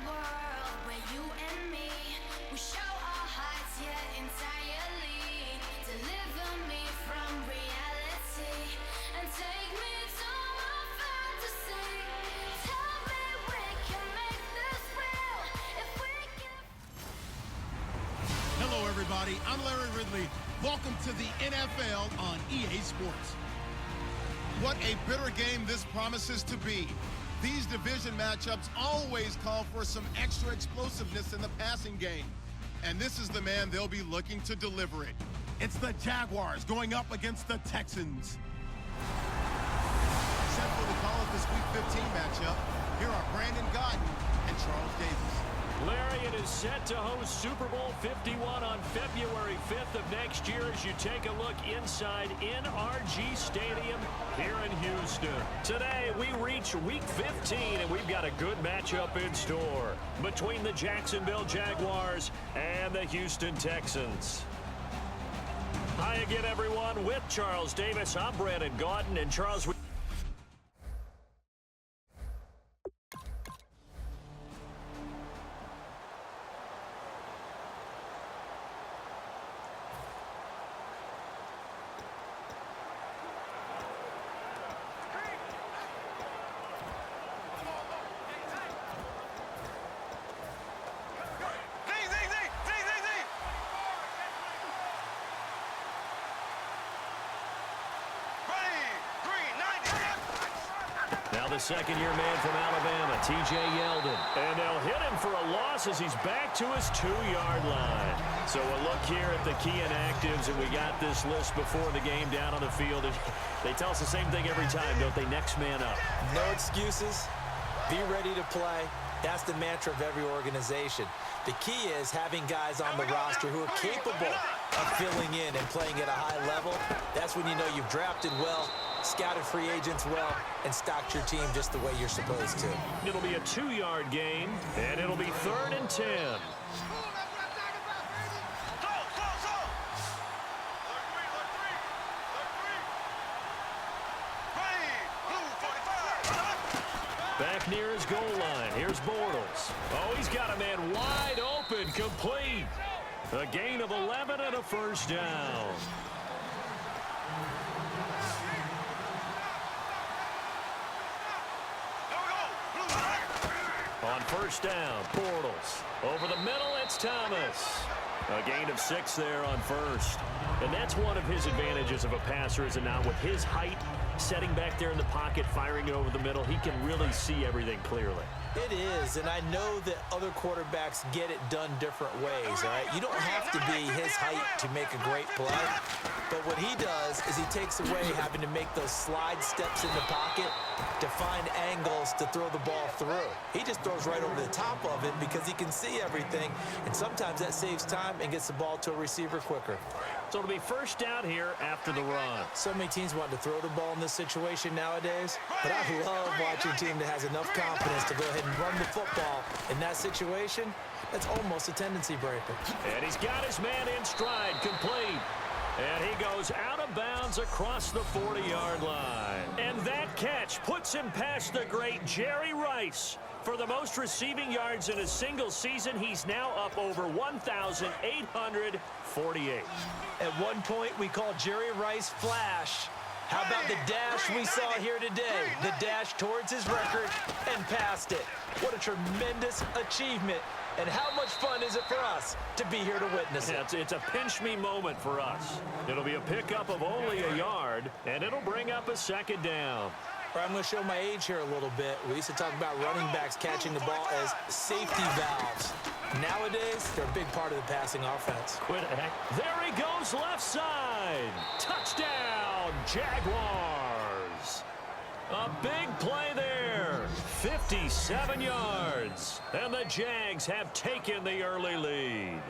world where you and me, we show our hearts yet entirely. Deliver me from reality and take me to my fantasy. Tell me we can make this real if we can. Hello, everybody. I'm Larry Ridley. Welcome to the NFL on EA Sports. What a bitter game this promises to be. These division matchups always call for some extra explosiveness in the passing game. And this is the man they'll be looking to deliver it. It's the Jaguars going up against the Texans. Set for the call of this Week 15 matchup, here are Brandon Gaudin and Charles Davis. Larry, it is set to host Super Bowl 51 on February 5th of next year as you take a look inside NRG Stadium here in Houston. Today, we reach Week 15, and we've got a good matchup in store between the Jacksonville Jaguars and the Houston Texans. Hi again, everyone. With Charles Davis, I'm Brandon Gaudin, and Charles, now the second-year man from Alabama, T.J. Yeldon. And they'll hit him for a loss as he's back to his 2-yard line. So a look here at the key inactives, and we got this list before the game down on the field. And they tell us the same thing every time, don't they? Next man up. No excuses. Be ready to play. That's the mantra of every organization. The key is having guys on the roster who are capable of filling in and playing at a high level. That's when you know you've drafted well, scouted free agents well, and stocked your team just the way you're supposed to. It'll be a 2-yard gain, and it'll be 3rd and 10. Back near his goal line. Here's Bortles. Oh, he's got a man wide open, complete. A gain of 11 and a first down. On first down, Bortles. Over the middle, it's Thomas. A gain of 6 there on first. And that's one of his advantages of a passer, is it not? With his height, setting back there in the pocket, firing it over the middle, he can really see everything clearly. It is, and I know that other quarterbacks get it done different ways, all right? You don't have to be his height to make a great play, but what he does is he takes away having to make those slide steps in the pocket to find angles to throw the ball through. He just throws right over the top of it because he can see everything, and sometimes that saves time and gets the ball to a receiver quicker. So it'll be first down here after the run. So many teams want to throw the ball in this situation nowadays, but I love watching a team that has enough confidence to go ahead and run the football in that situation. That's almost a tendency breaker. And he's got his man in stride, complete. And he goes out of bounds across the 40-yard line. And that catch puts him past the great Jerry Rice. For the most receiving yards in a single season, he's now up over 1,848. At one point, we called Jerry Rice Flash. How about the dash we saw here today? The dash towards his record and past it. What a tremendous achievement. And how much fun is it for us to be here to witness it? It's a pinch-me moment for us. It'll be a pickup of only a yard, and it'll bring up a second down. I'm going to show my age here a little bit. We used to talk about running backs catching the ball as safety valves. Nowadays, they're a big part of the passing offense. There he goes left side. Touchdown, Jaguars. A big play there. 57 yards. And the Jags have taken the early lead.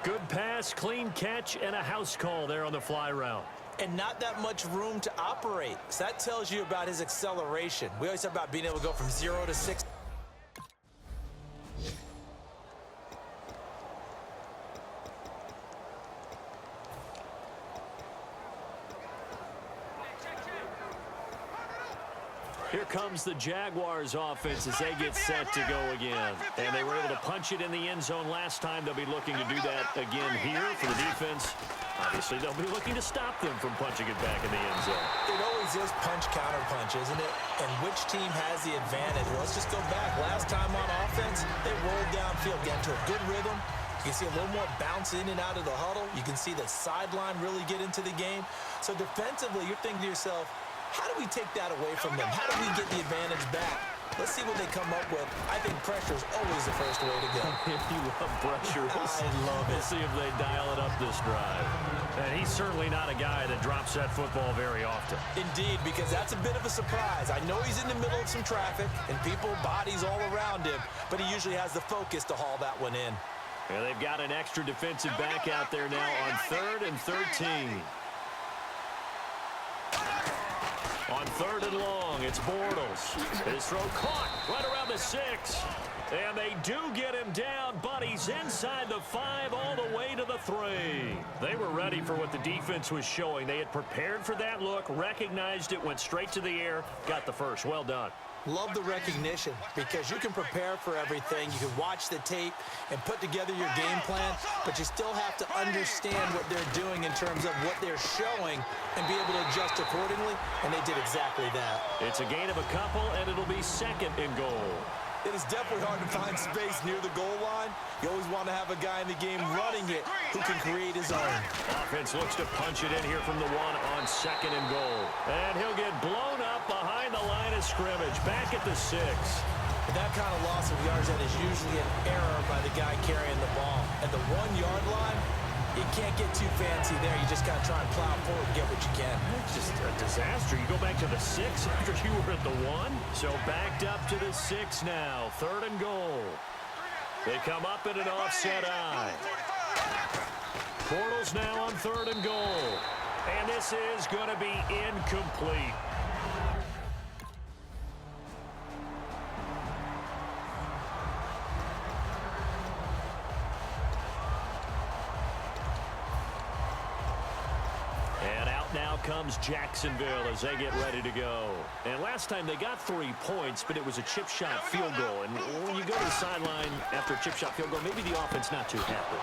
Good pass, clean catch, and a house call there on the fly route. And not that much room to operate. So that tells you about his acceleration. We always talk about being able to go from 0 to 60. Here comes comes the Jaguars offense as they get set to go again. And they were able to punch it in the end zone last time. They'll be looking to do that again here for the defense. Obviously, they'll be looking to stop them from punching it back in the end zone. It always is punch-counter-punch, isn't it? And which team has the advantage? Well, let's just go back. Last time on offense, they rolled downfield, got into a good rhythm. You can see a little more bounce in and out of the huddle. You can see the sideline really get into the game. So defensively, you're thinking to yourself, how do we take that away from them? How do we get the advantage back? Let's see what they come up with. I think pressure is always the first way to go. You love pressure. I love it. We'll see if they dial it up this drive. And he's certainly not a guy that drops that football very often. Indeed, because that's a bit of a surprise. I know he's in the middle of some traffic and people, bodies all around him, but he usually has the focus to haul that one in. And they've got an extra defensive back out there now on 3rd and 13. On 3rd and long, it's Bortles. His throw caught right around the 6. And they do get him down, but he's inside the 5 all the way to the 3. They were ready for what the defense was showing. They had prepared for that look, recognized it, went straight to the air, got the first. Well done. Love the recognition because you can prepare for everything. You can watch the tape and put together your game plan, but you still have to understand what they're doing in terms of what they're showing and be able to adjust accordingly, and they did exactly that. It's a gain of a couple, and it'll be 2nd and goal. It is definitely hard to find space near the goal line. You always want to have a guy in the game running it who can create his own. Offense looks to punch it in here from the 1 on 2nd and goal. And he'll get blown up behind the line of scrimmage, back at the 6. And that kind of loss of yards, that is usually an error by the guy carrying the ball. At the 1-yard line, you can't get too fancy there. You just got to try and plow forward and get what you can. It's just a disaster. You go back to the 6 after you were at the 1. So backed up to the 6 now. 3rd and goal. They come up in an offset eye. Bortles now on 3rd and goal. And this is going to be incomplete. Now comes Jacksonville as they get ready to go. And last time they got 3 points, but it was a chip shot field goal. And when you go to the sideline after a chip shot field goal, maybe the offense not too happy.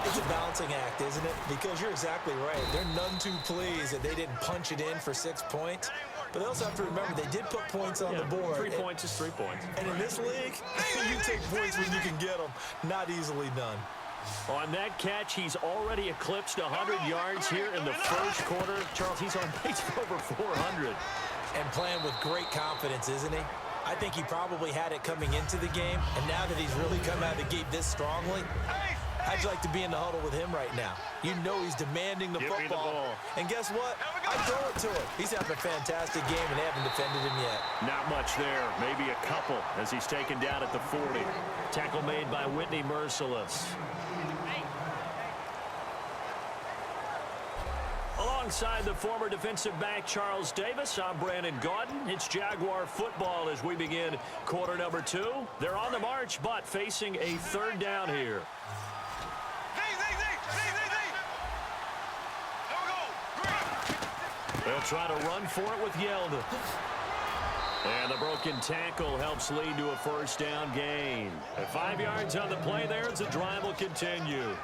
It's a balancing act, isn't it? Because you're exactly right. They're none too pleased that they didn't punch it in for 6 points. But they also have to remember they did put points on the board. 3 points is 3 points. And in this league, you take points when you can get them. Not easily done. On that catch, he's already eclipsed 100 yards here in the first quarter. Charles, he's on pace for over 400. And playing with great confidence, isn't he? I think he probably had it coming into the game, and now that he's really come out of the gate this strongly, I'd like to be in the huddle with him right now. You know he's demanding the Give me the football. ball. And guess what? I throw it to him. He's having a fantastic game, and they haven't defended him yet. Not much there. Maybe a couple as he's taken down at the 40. Tackle made by Whitney Merciless. Alongside the former defensive back Charles Davis, I'm Brandon Gaudin. It's Jaguar football as we begin quarter number 2. They're on the march, but facing a 3rd down here. They'll try to run for it with Yeldon. And the broken tackle helps lead to a 1st down gain. At 5 yards on the play there as the drive will continue.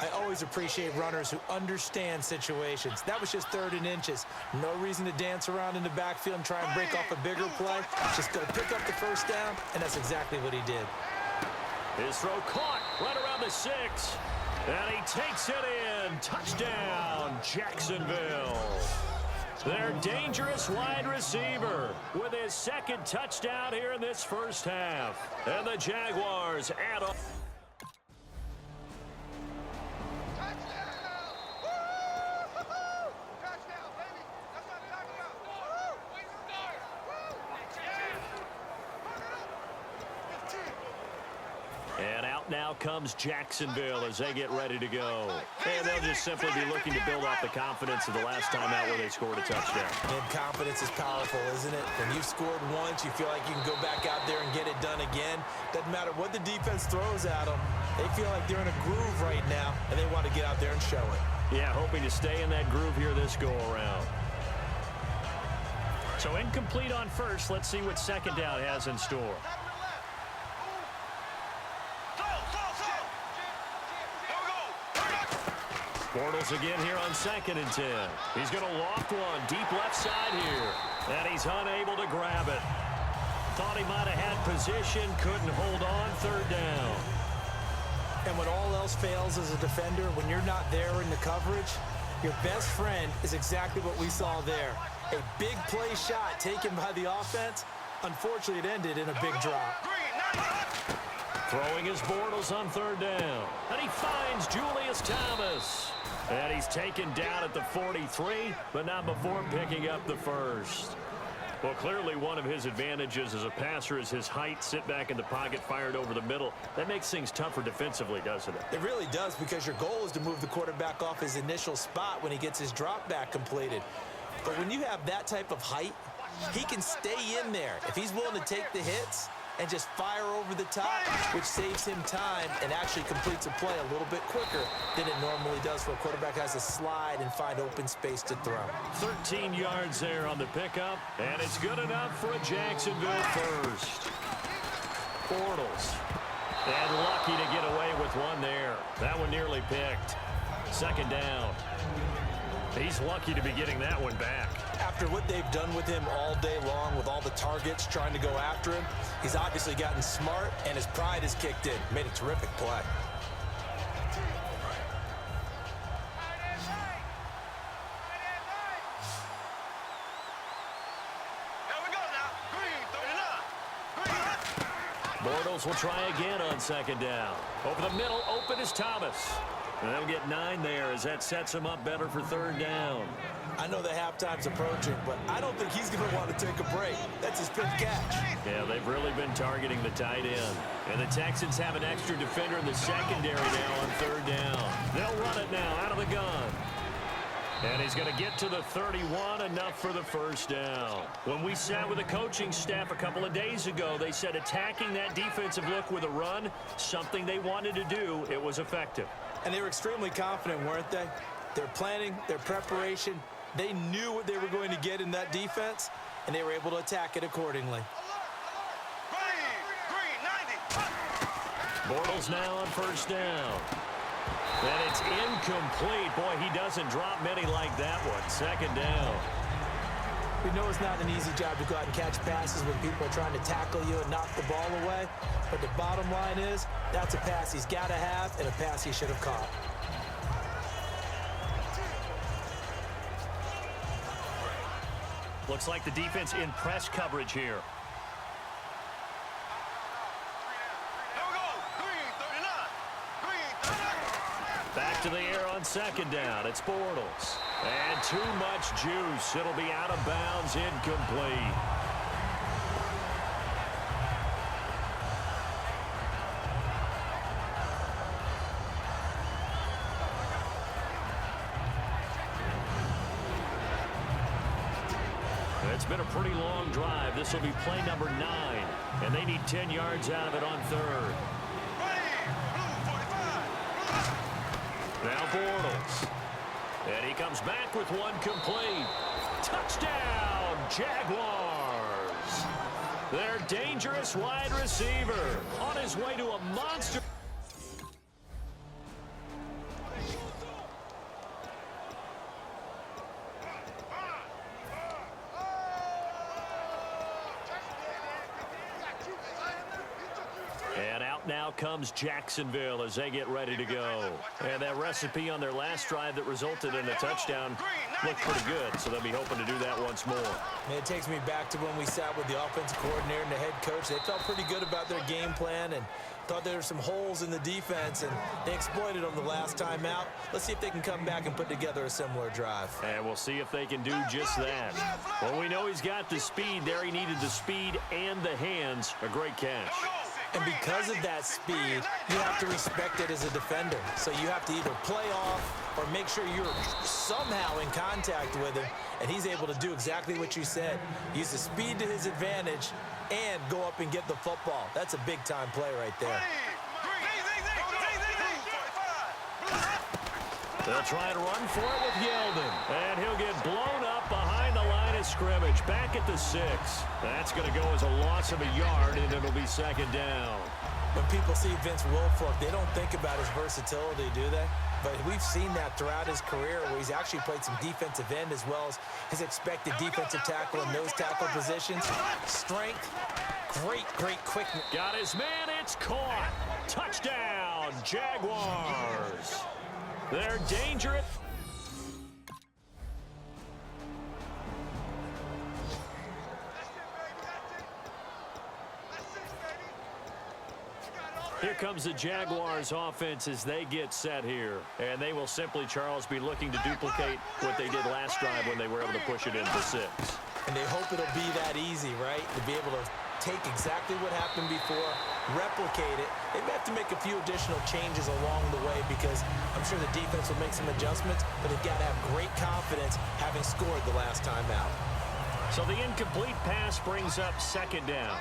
I always appreciate runners who understand situations. That was just 3rd and inches. No reason to dance around in the backfield and try and break off a bigger play. Just go pick up the 1st down, and that's exactly what he did. His throw caught right around the 6. And he takes it in. Touchdown, Jacksonville. Their dangerous wide receiver with his 2nd touchdown here in this first half. And the Jaguars add on. And out now comes Jacksonville as they get ready to go. And they'll just simply be looking to build off the confidence of the last time out where they scored a touchdown. And confidence is powerful, isn't it? When you've scored once, you feel like you can go back out there and get it done again. Doesn't matter what the defense throws at them. They feel like they're in a groove right now, and they want to get out there and show it. Yeah, hoping to stay in that groove here this go-around. So incomplete on first. Let's see what second down has in store. Bortles again here on 2nd and 10. He's going to loft one deep left side here. And he's unable to grab it. Thought he might have had position, couldn't hold on, 3rd down. And when all else fails as a defender, when you're not there in the coverage, your best friend is exactly what we saw there. A big play shot taken by the offense. Unfortunately, it ended in a big drop. Throwing his Bortles on 3rd down. And he finds Julius Thomas. And he's taken down at the 43, but not before picking up the first. Well, clearly one of his advantages as a passer is his height. Sit back in the pocket, fired over the middle. That makes things tougher defensively, doesn't it? It really does, because your goal is to move the quarterback off his initial spot when he gets his drop back completed. But when you have that type of height, he can stay in there. If he's willing to take the hits and just fire over the top, which saves him time and actually completes a play a little bit quicker than it normally does for a quarterback who has to slide and find open space to throw. 13 yards there on the pickup, and it's good enough for a Jacksonville first. Bortles. And lucky to get away with one there. That one nearly picked. 2nd down. He's lucky to be getting that one back. After what they've done with him all day long, with all the targets trying to go after him, he's obviously gotten smart, and his pride has kicked in. Made a terrific play. Bortles will try again on 2nd down. Over the middle, open is Thomas. And they'll get 9 there as that sets him up better for 3rd down. I know the halftime's approaching, but I don't think he's going to want to take a break. That's his 5th catch. Yeah, they've really been targeting the tight end. And the Texans have an extra defender in the secondary now on 3rd down. They'll run it now out of the gun. And he's going to get to the 31, enough for the 1st down. When we sat with the coaching staff a couple of days ago, they said attacking that defensive look with a run, something they wanted to do, it was effective. And they were extremely confident, weren't they? Their planning, their preparation, they knew what they were going to get in that defense, and they were able to attack it accordingly. Bortles now on 1st down. And it's incomplete. Boy, he doesn't drop many like that one. 2nd down. We know it's not an easy job to go out and catch passes when people are trying to tackle you and knock the ball away. But the bottom line is, that's a pass he's got to have and a pass he should have caught. Looks like the defense in press coverage here. Back to the air on 2nd down. It's Bortles. And too much juice. It'll be out of bounds, incomplete. It's been a pretty long drive. This will be play number 9. And they need 10 yards out of it on 3rd. Now Bortles. And he comes back with one complete. Touchdown, Jaguars. Their dangerous wide receiver on his way to a monster. And out now comes Jacksonville as they get ready to go. And that recipe on their last drive that resulted in a touchdown looked pretty good, so they'll be hoping to do that once more. And it takes me back to when we sat with the offensive coordinator and the head coach. They felt pretty good about their game plan and thought there were some holes in the defense, and they exploited them the last time out. Let's see if they can come back and put together a similar drive. And we'll see if they can do just that. Well, we know he's got the speed there. He needed the speed and the hands. A great catch. And because of that speed, you have to respect it as a defender. So you have to either play off or make sure you're somehow in contact with him, and he's able to do exactly what you said. Use the speed to his advantage and go up and get the football. That's a big-time play right there. They'll try to run for it with Yeldon, and he'll get blown up behind the line of of scrimmage, back at the 6. That's going to go as a loss of a yard, and it'll be second down. When people see Vince Wilfork, they don't think about his versatility, do they? But we've seen that throughout his career where he's actually played some defensive end as well as his expected defensive tackle and nose tackle positions. Strength, great quickness. Got his man, it's caught. Touchdown, Jaguars. They're dangerous. Here comes the Jaguars offense as they get set here. And they will simply, Charles, be looking to duplicate what they did last drive when they were able to push it in for 6. And they hope it'll be that easy, right? To be able to take exactly what happened before, replicate it. They may have to make a few additional changes along the way because I'm sure the defense will make some adjustments, but they've got to have great confidence having scored the last time out. So the incomplete pass brings up second down.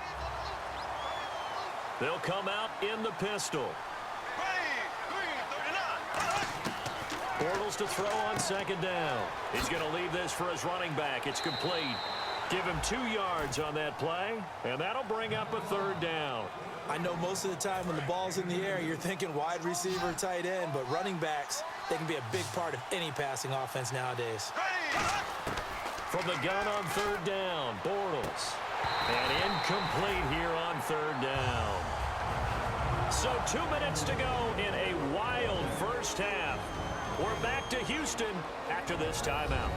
They'll come out in the pistol. Bortles to throw on second down. He's going to leave this for his running back. It's complete. Give him 2 yards on that play, and that'll bring up a third down. I know most of the time when the ball's in the air, you're thinking wide receiver, tight end, but running backs, they can be a big part of any passing offense nowadays. From the gun on third down, Bortles. And incomplete here on third down. So 2 minutes to go in a wild first half. We're back to Houston after this timeout.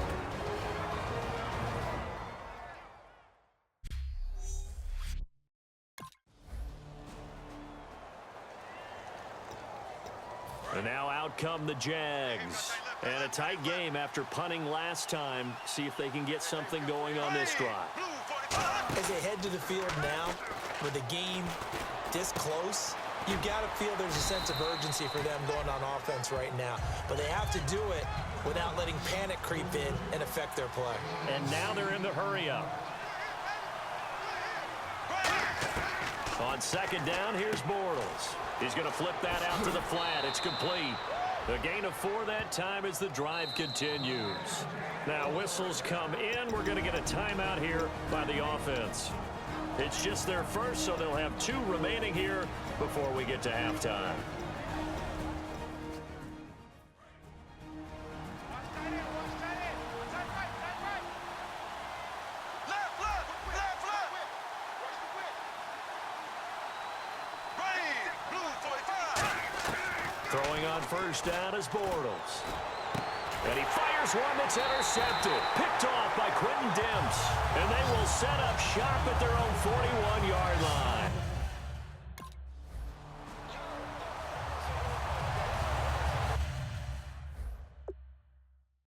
And now out come the Jags. And a tight game after punting last time. See if they can get something going on this drive. As they head to the field now, with the game this close, you've got to feel there's a sense of urgency for them going on offense right now. But they have to do it without letting panic creep in and affect their play. And now they're in the hurry-up. On second down, here's Bortles. He's going to flip that out to the flat. It's complete. The gain of 4 that time as the drive continues. Now whistles come in. We're going to get a timeout here by the offense. It's just their first, so they'll have 2 remaining here before we get to halftime. Throwing on first down is Bortles. And he fires one that's intercepted. Picked off by Quentin Dimps. And they will set up shop at their own 41-yard line.